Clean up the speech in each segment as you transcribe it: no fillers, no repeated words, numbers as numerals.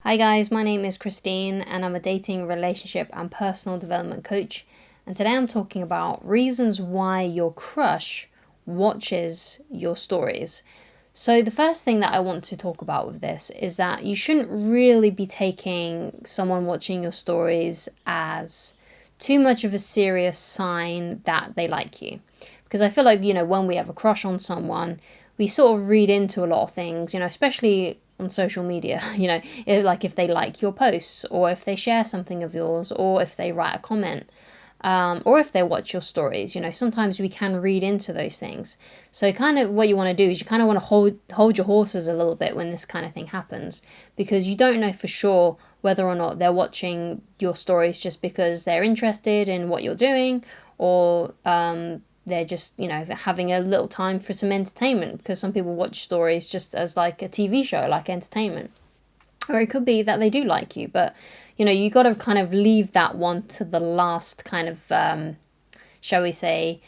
Hi guys, my name is Christine and I'm a dating, relationship and personal development coach. And today I'm talking about reasons why your crush watches your stories. So the first thing that I want to talk about with this is that you shouldn't really be taking someone watching your stories as too much of a serious sign that they like you. Because I feel like, when we have a crush on someone, we sort of read into a lot of things, especially on social media, if they like your posts or if they share something of yours or if they write a comment. Or if they watch your stories, sometimes we can read into those things. So kind of what you want to do is you kind of want to hold your horses a little bit when this kind of thing happens, because you don't know for sure whether or not they're watching your stories just because they're interested in what you're doing, or they're just, having a little time for some entertainment, because some people watch stories just as like a TV show, like entertainment. Or it could be that they do like you, but you got to kind of leave that one to the last kind of, shall we say,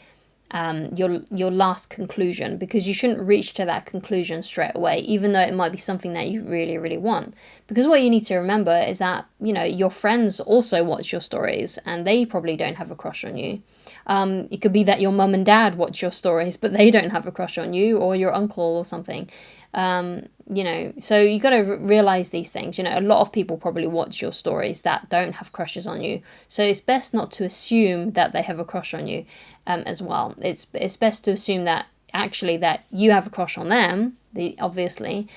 your last conclusion, because you shouldn't reach to that conclusion straight away, even though it might be something that you really, really want. Because what you need to remember is that, your friends also watch your stories and they probably don't have a crush on you. It could be that your mum and dad watch your stories, but they don't have a crush on you, or your uncle or something. So you got to realize these things. A lot of people probably watch your stories that don't have crushes on you. So it's best not to assume that they have a crush on you, as well. It's best to assume that actually that you have a crush on them, obviously,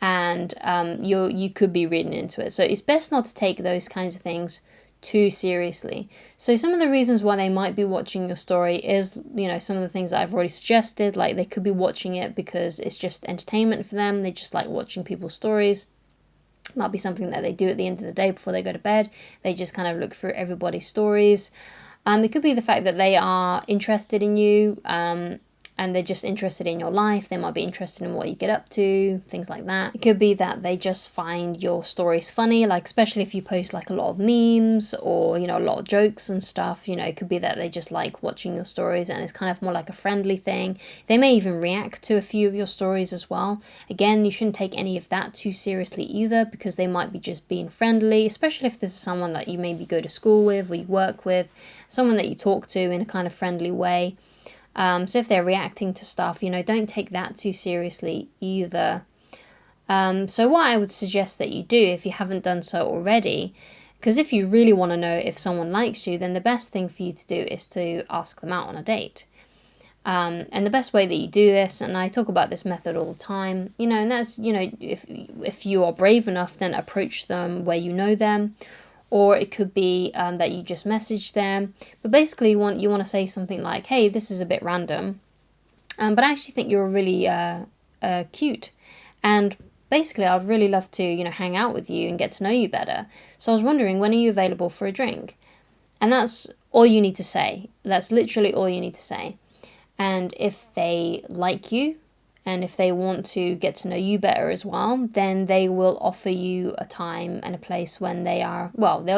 and you could be reading into it. So it's best not to take those kinds of things too seriously. So some of the reasons why they might be watching your story is, some of the things that I've already suggested. Like, they could be watching it because it's just entertainment for them. They just like watching people's stories. It might be something that they do at the end of the day before they go to bed. They just kind of look through everybody's stories. It could be the fact that they are interested in you, and they're just interested in your life. They might be interested in what you get up to, things like that. It could be that they just find your stories funny, like especially if you post like a lot of memes or, a lot of jokes and stuff. It could be that they just like watching your stories and it's kind of more like a friendly thing. They may even react to a few of your stories as well. Again, you shouldn't take any of that too seriously either, because they might be just being friendly, especially if this is someone that you maybe go to school with or you work with, someone that you talk to in a kind of friendly way. So if they're reacting to stuff, don't take that too seriously either. So what I would suggest that you do, if you haven't done so already, because if you really want to know if someone likes you, then the best thing for you to do is to ask them out on a date. And the best way that you do this, and I talk about this method all the time, and that's, if you are brave enough, then approach them where you know them. Or it could be that you just message them. But basically you want to say something like, hey, this is a bit random, but I actually think you're really cute. And basically I'd really love to, hang out with you and get to know you better. So I was wondering, when are you available for a drink? And that's all you need to say. That's literally all you need to say. And if they like you, and if they want to get to know you better as well, then they will offer you a time and a place when they'll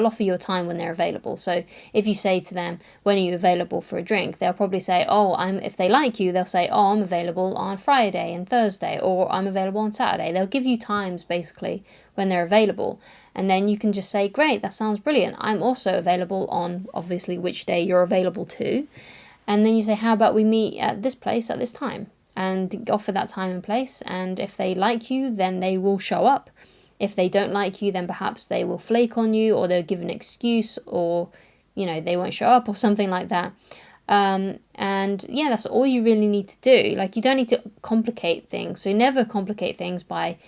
offer you a time when they're available. So if you say to them, when are you available for a drink? They'll probably say, if they like you, they'll say, I'm available on Friday and Thursday, or I'm available on Saturday. They'll give you times basically when they're available. And then you can just say, great, that sounds brilliant. I'm also available on, obviously, which day you're available to. And then you say, how about we meet at this place at this time? And offer that time and place. And if they like you, then they will show up. If they don't like you, then perhaps they will flake on you, or they'll give an excuse, or they won't show up or something like that. And yeah, that's all you really need to do. Like, you don't need to complicate things. So never complicate things by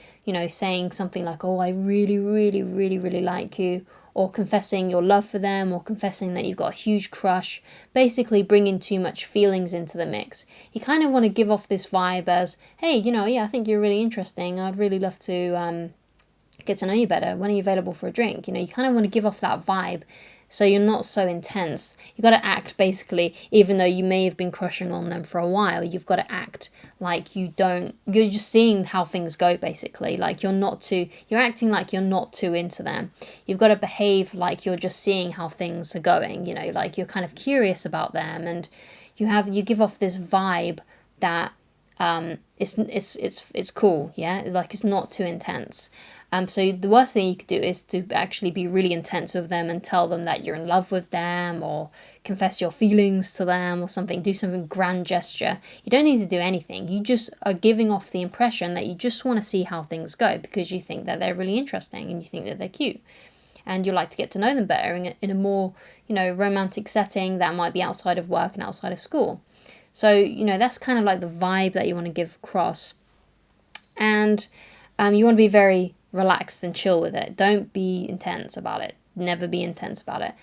saying something like, I really, really, really, really like you, or confessing your love for them, or confessing that you've got a huge crush. Basically bringing too much feelings into the mix. You kind of want to give off this vibe as, hey, I think you're really interesting. I'd really love to get to know you better. When are you available for a drink? You kind of want to give off that vibe, so you're not so intense. You've got to act, basically, even though you may have been crushing on them for a while, you've got to act like you're just seeing how things go, basically. Like, you're acting like you're not too into them. You've got to behave like you're just seeing how things are going, like you're kind of curious about them, and you give off this vibe that it's cool, yeah, like it's not too intense. So the worst thing you could do is to actually be really intense with them and tell them that you're in love with them, or confess your feelings to them or something, do something grand gesture. You don't need to do anything. You just are giving off the impression that you just want to see how things go because you think that they're really interesting and you think that they're cute. And you like to get to know them better in a more, romantic setting that might be outside of work and outside of school. So, that's kind of like the vibe that you want to give across. And you want to be very relaxed and chill with it. Don't be intense about it. Never be intense about it.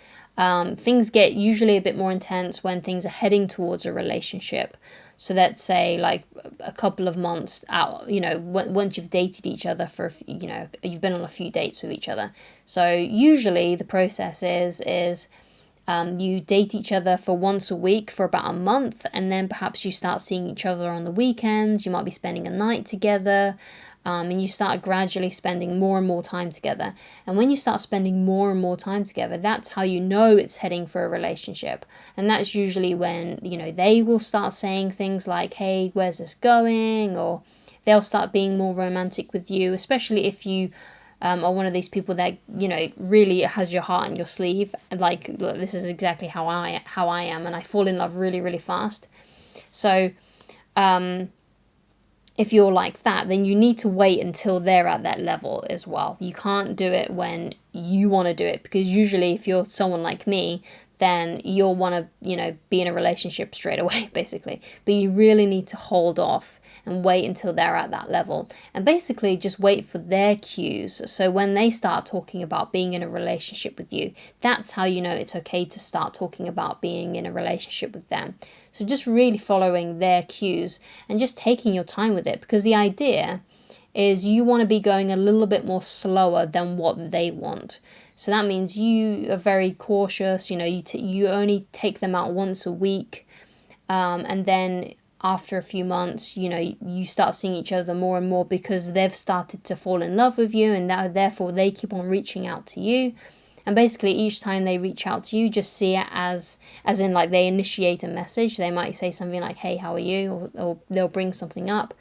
Things get usually a bit more intense when things are heading towards a relationship. So let's say like a couple of months out, once you've dated each other for, you've been on a few dates with each other. So usually the process is you date each other for once a week for about a month, and then perhaps you start seeing each other on the weekends. You might be spending a night together. And you start gradually spending more and more time together. And when you start spending more and more time together, that's how you know it's heading for a relationship. And that's usually when, they will start saying things like, hey, where's this going? Or they'll start being more romantic with you, especially if you are one of these people that, really has your heart in your sleeve. And like, look, this is exactly how I am. And I fall in love really, really fast. So, if you're like that, then you need to wait until they're at that level as well. You can't do it when you want to do it, because usually if you're someone like me, then you'll want to, be in a relationship straight away, basically. But you really need to hold off and wait until they're at that level. And basically just wait for their cues. So when they start talking about being in a relationship with you, that's how you know it's okay to start talking about being in a relationship with them. So just really following their cues and just taking your time with it, because the idea is you want to be going a little bit more slower than what they want. So that means you are very cautious, you only take them out once a week, and then after a few months, you start seeing each other more and more because they've started to fall in love with you, and therefore they keep on reaching out to you. And basically each time they reach out to you, just see it as in like they initiate a message. They might say something like, hey, how are you? Or they'll bring something up.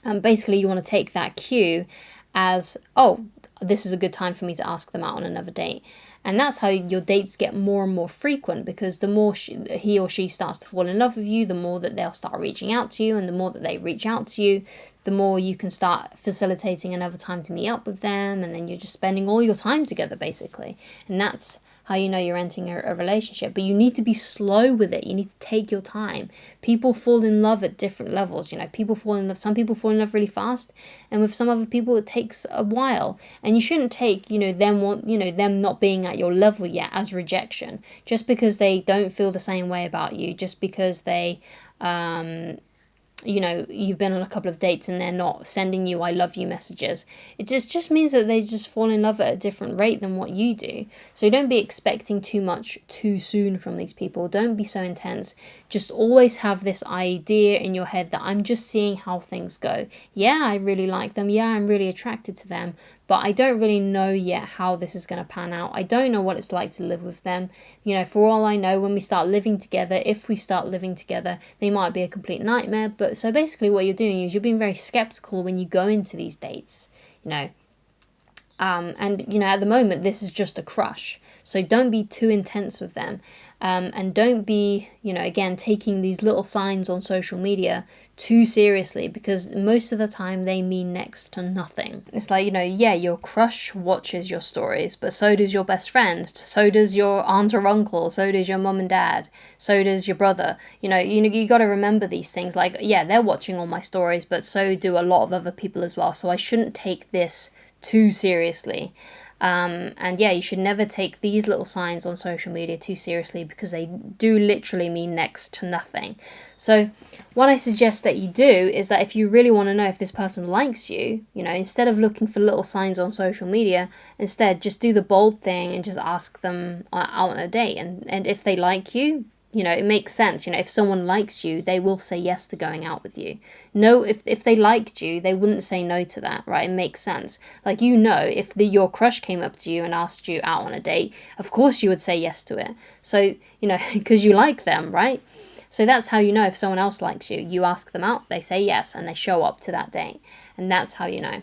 And basically you want to take that cue as, oh, this is a good time for me to ask them out on another date. And that's how your dates get more and more frequent, because the more he or she starts to fall in love with you, the more that they'll start reaching out to you. And the more that they reach out to you, the more you can start facilitating another time to meet up with them. And then you're just spending all your time together, basically. And that's how you know you're entering a relationship. But you need to be slow with it. You need to take your time. People fall in love at different levels. People fall in love. Some people fall in love really fast, and with some other people it takes a while. And you shouldn't take them not being at your level yet as rejection, just because they don't feel the same way about you, just because they you've been on a couple of dates and they're not sending you I love you messages. It just means that they just fall in love at a different rate than what you do. So don't be expecting too much too soon from these people. Don't be so intense. Just always have this idea in your head that I'm just seeing how things go. Yeah, I really like them. Yeah, I'm really attracted to them. But I don't really know yet how this is going to pan out. I don't know what it's like to live with them. For all I know, when we start living together, if we start living together, they might be a complete nightmare. But so basically what you're doing is you're being very skeptical when you go into these dates, and at the moment, this is just a crush. So don't be too intense with them. And don't be, again, taking these little signs on social media too seriously, because most of the time they mean next to nothing. It's like, your crush watches your stories, but so does your best friend, so does your aunt or uncle, so does your mum and dad, so does your brother. You got to remember these things. Like, yeah, they're watching all my stories, but so do a lot of other people as well. So I shouldn't take this too seriously. And yeah, you should never take these little signs on social media too seriously, because they do literally mean next to nothing. So what I suggest that you do is that if you really want to know if this person likes you, instead of looking for little signs on social media, instead just do the bold thing and just ask them out on a date. And if they like you, it makes sense. If someone likes you, they will say yes to going out with you. No, if they liked you, they wouldn't say no to that, right? It makes sense. Like, if your crush came up to you and asked you out on a date, of course you would say yes to it. So, because you like them, right? So that's how you know if someone else likes you. You ask them out, they say yes, and they show up to that date. And that's how you know.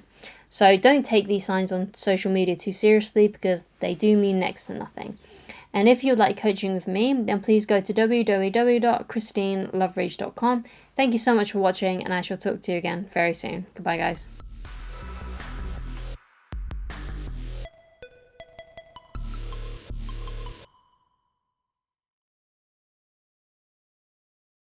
So don't take these signs on social media too seriously, because they do mean next to nothing. And if you'd like coaching with me, then please go to www.christineloveridge.com. Thank you so much for watching, and I shall talk to you again very soon. Goodbye, guys.